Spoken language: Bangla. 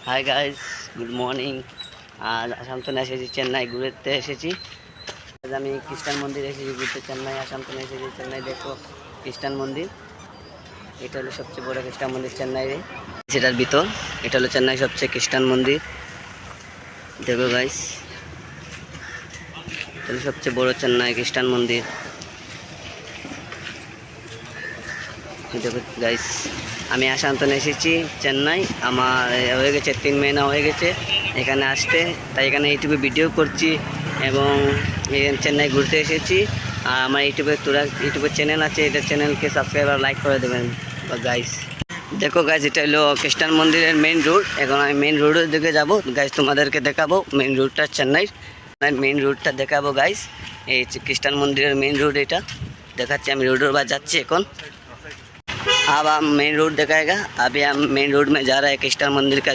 Hi guys, good morning. আজ আসামতনে এসেছি, চেন্নাই ঘুরতে এসেছি। আজ আমি খ্রিস্টান মন্দির এসেছি ঘুরতে। চেন্নাই আসামতনে এসেছি। চেন্নাই দেখো খ্রিস্টান মন্দির। এটা হলো সবচেয়ে বড় খ্রিস্টান মন্দির চেন্নাইয়ে। সেটার ভিতর এটা হলো চেন্নাই সবচেয়ে খ্রিস্টান মন্দির। দেখো গাইস, এটা হলো সবচেয়ে বড় চেন্নাই খ্রিস্টান মন্দির। দেখো গাইস, আমি আসামতনে এসেছি চেন্নাই। আমার হয়ে গেছে 3 মহিনা হয়ে গেছে এখানে আসতে। তাই এখানে ইউটিউবে ভিডিও করছি এবং চেন্নাই ঘুরতে এসেছি। আর আমার ইউটিউবের চ্যানেল আছে, এটা চ্যানেলকে সাবস্ক্রাইব আর লাইক করে দেবেন গাইস। দেখো গাইস, এটা হলো খ্রিস্টান মন্দিরের মেইন রোড। এখন আমি মেইন রোডের দিকে যাবো গাইস, তোমাদেরকে দেখাবো মেইন রোডটা। চেন্নাইয়ের মেইন রোডটা দেখাবো গাইস। এই খ্রিস্টান মন্দিরের মেইন রোড এটা দেখাচ্ছি। আমি রোডের বাদ যাচ্ছি এখন। अब हम मेन रोड दिखाएगा। अभी हम मेन रोड में जा रहे हैं ख्रिस्टान मंदिर का